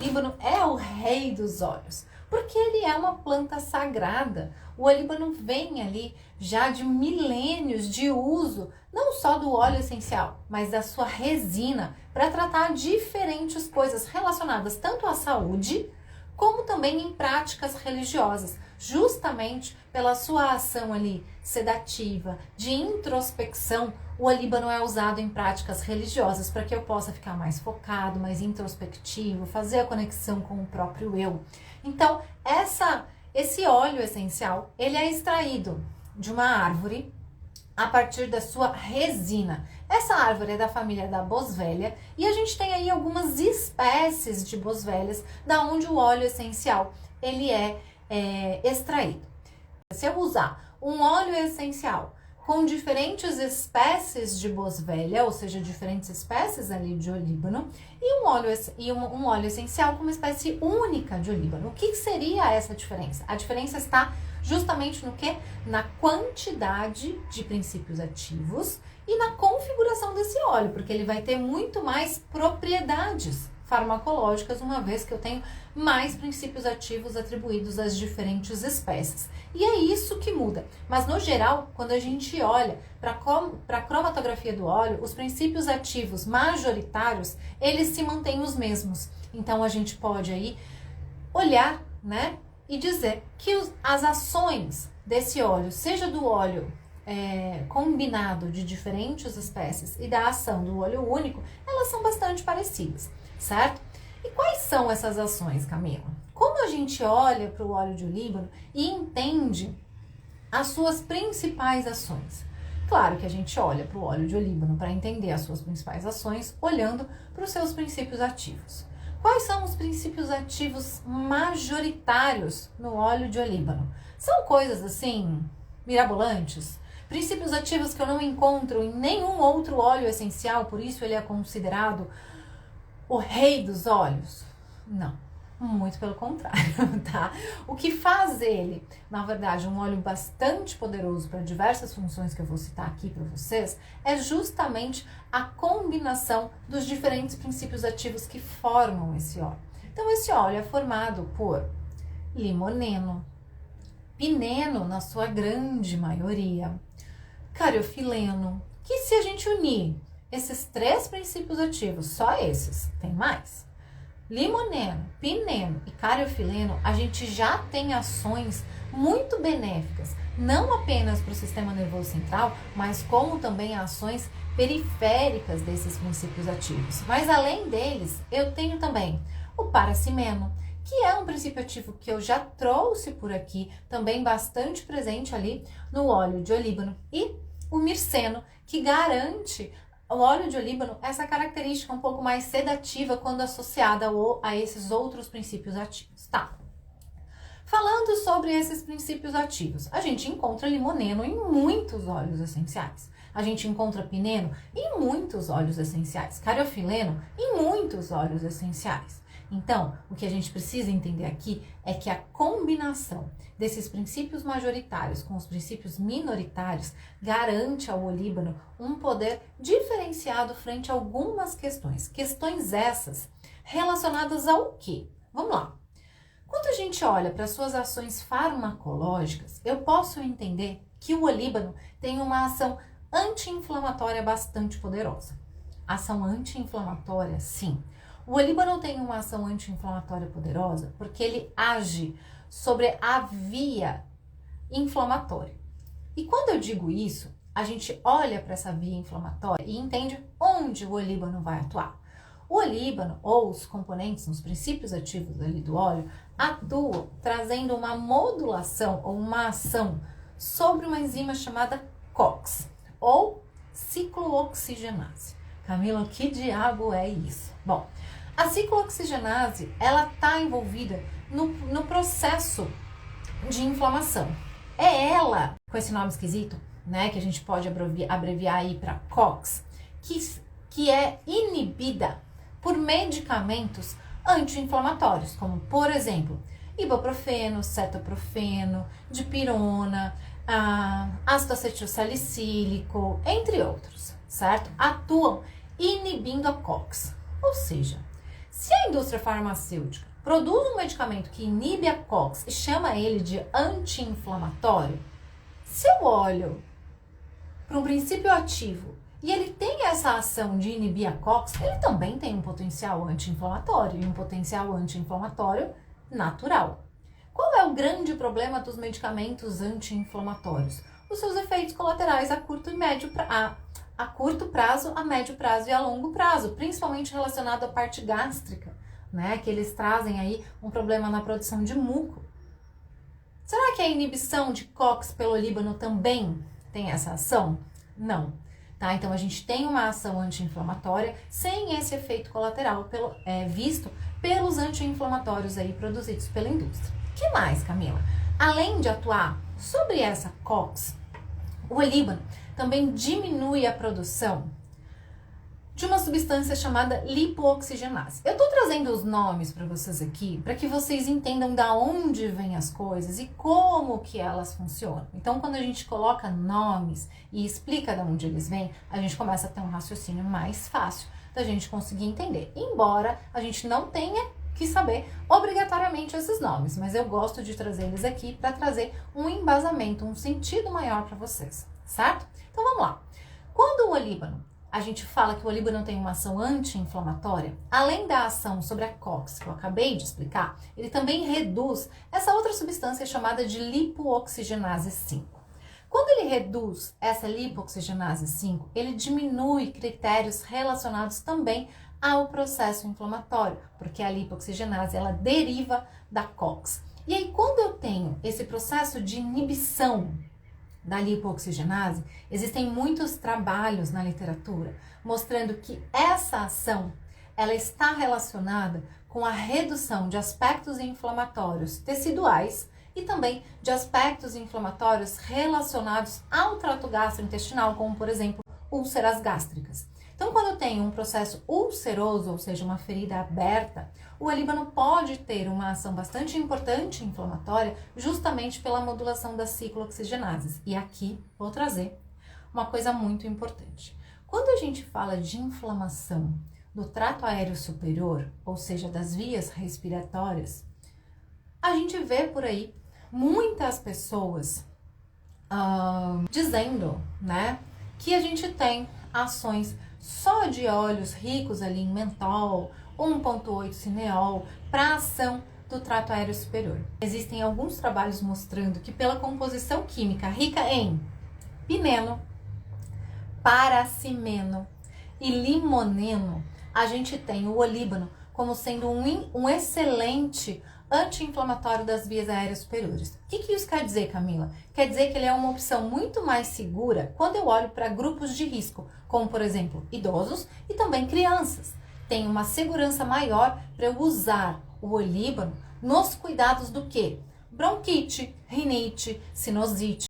olíbano é o rei dos óleos, porque ele é uma planta sagrada. O olíbano vem ali já de milênios de uso, não só do óleo essencial, mas da sua resina, para tratar diferentes coisas relacionadas tanto à saúde, como também em práticas religiosas, justamente pela sua ação ali sedativa, de introspecção. O olíbano é usado em práticas religiosas para que eu possa ficar mais focado, mais introspectivo, fazer a conexão com o próprio eu. Então, esse óleo essencial, ele é extraído de uma árvore a partir da sua resina. Essa árvore é da família da boswellia e a gente tem aí algumas espécies de boswellias da onde o óleo essencial ele é extraído. Se eu usar um óleo essencial com diferentes espécies de boswellia, ou seja, diferentes espécies ali de olíbano, e um óleo essencial com uma espécie única de olíbano, o que seria essa diferença? A diferença está justamente no quê? Na quantidade de princípios ativos e na configuração desse óleo, porque ele vai ter muito mais propriedades farmacológicas, uma vez que eu tenho mais princípios ativos atribuídos às diferentes espécies. E é isso que muda. Mas, no geral, quando a gente olha para a cromatografia do óleo, os princípios ativos majoritários, eles se mantêm os mesmos. Então, a gente pode aí olhar, né, e dizer que as ações desse óleo, seja do óleo combinado de diferentes espécies e da ação do óleo único, elas são bastante parecidas, certo? E quais são essas ações, Camila? Como a gente olha para o óleo de olíbano e entende as suas principais ações? Claro que a gente olha para o óleo de olíbano para entender as suas principais ações, olhando para os seus princípios ativos. Quais são os princípios ativos majoritários no óleo de olíbano? São coisas assim, mirabolantes? Princípios ativos que eu não encontro em nenhum outro óleo essencial, por isso ele é considerado o rei dos óleos? Não, muito pelo contrário, tá? O que faz ele, na verdade, um óleo bastante poderoso para diversas funções que eu vou citar aqui para vocês, é justamente a combinação dos diferentes princípios ativos que formam esse óleo. Então, esse óleo é formado por limoneno, pineno na sua grande maioria, cariofileno, que se a gente unir esses três princípios ativos, só esses, tem mais? Limoneno, pineno e cariofileno, a gente já tem ações muito benéficas, não apenas para o sistema nervoso central, mas como também ações periféricas desses princípios ativos. Mas além deles, eu tenho também o paracimeno, que é um princípio ativo que eu já trouxe por aqui, também bastante presente ali no óleo de olíbano, e o mirceno, que garante o óleo de olíbano essa característica um pouco mais sedativa quando associada a esses outros princípios ativos, tá? Falando sobre esses princípios ativos, a gente encontra limoneno em muitos óleos essenciais. A gente encontra pineno em muitos óleos essenciais, cariofileno em muitos óleos essenciais. Então, o que a gente precisa entender aqui é que a combinação desses princípios majoritários com os princípios minoritários garante ao olíbano um poder diferenciado frente a algumas questões. Questões essas relacionadas ao quê? Vamos lá. Quando a gente olha para suas ações farmacológicas, eu posso entender que o olíbano tem uma ação anti-inflamatória bastante poderosa. Ação anti-inflamatória, sim. O olíbano tem uma ação anti-inflamatória poderosa porque ele age sobre a via inflamatória. E quando eu digo isso, a gente olha para essa via inflamatória e entende onde o olíbano vai atuar. O olíbano, ou os componentes, os princípios ativos ali do óleo, atuam trazendo uma modulação ou uma ação sobre uma enzima chamada COX, ou ciclooxigenase. Camila, o que diabo é isso? Bom, a ciclooxigenase, ela está envolvida no processo de inflamação. É ela, com esse nome esquisito, né, que a gente pode abreviar aí para COX, que é inibida por medicamentos anti-inflamatórios, como, por exemplo, ibuprofeno, cetoprofeno, dipirona, ácido acetilsalicílico, entre outros, certo? Atuam inibindo a COX. Ou seja, Se a indústria farmacêutica produz um medicamento que inibe a COX e chama ele de anti-inflamatório, se eu olho para um princípio ativo e ele tem essa ação de inibir a COX, ele também tem um potencial anti-inflamatório e um potencial anti-inflamatório natural. Qual é o grande problema dos medicamentos anti-inflamatórios? Os seus efeitos colaterais a curto prazo, a médio prazo e a longo prazo, principalmente relacionado à parte gástrica, né? Que eles trazem aí um problema na produção de muco. Será que a inibição de COX pelo olíbano também tem essa ação? Não. Tá? Então a gente tem uma ação anti-inflamatória sem esse efeito colateral visto pelos anti-inflamatórios aí produzidos pela indústria. Que mais, Camila? Além de atuar sobre essa COX, o olíbano também diminui a produção de uma substância chamada lipooxigenase. Eu tô trazendo os nomes para vocês aqui, para que vocês entendam da onde vêm as coisas e como que elas funcionam. Então, quando a gente coloca nomes e explica de onde eles vêm, a gente começa a ter um raciocínio mais fácil da gente conseguir entender. Embora a gente não tenha que saber obrigatoriamente esses nomes, mas eu gosto de trazer eles aqui para trazer um embasamento, um sentido maior para vocês, certo? Então, vamos lá. Quando o olíbano a gente fala que o olíbano tem uma ação anti-inflamatória, além da ação sobre a COX, que eu acabei de explicar, ele também reduz essa outra substância chamada de lipooxigenase 5. Quando ele reduz essa lipooxigenase 5, ele diminui critérios relacionados também ao processo inflamatório, porque a lipooxigenase ela deriva da COX. E aí, quando eu tenho esse processo de inibição da lipooxigenase, existem muitos trabalhos na literatura mostrando que essa ação ela está relacionada com a redução de aspectos inflamatórios teciduais e também de aspectos inflamatórios relacionados ao trato gastrointestinal, como por exemplo úlceras gástricas. Então, quando eu tenho um processo ulceroso, ou seja, uma ferida aberta, o olíbano pode ter uma ação bastante importante inflamatória justamente pela modulação das ciclooxigenases. E aqui vou trazer uma coisa muito importante. Quando a gente fala de inflamação do trato aéreo superior, ou seja, das vias respiratórias, a gente vê por aí muitas pessoas dizendo, né, que a gente tem ações só de óleos ricos ali em mentol, 1,8 cineol, para ação do trato aéreo superior. Existem alguns trabalhos mostrando que pela composição química rica em pineno, paracimeno e limoneno, a gente tem o olíbano como sendo um excelente anti-inflamatório das vias aéreas superiores. O que isso quer dizer, Camila? Quer dizer que ele é uma opção muito mais segura quando eu olho para grupos de risco, como por exemplo, idosos e também crianças. Tem uma segurança maior para eu usar o olíbano nos cuidados do quê? Bronquite, rinite, sinusite.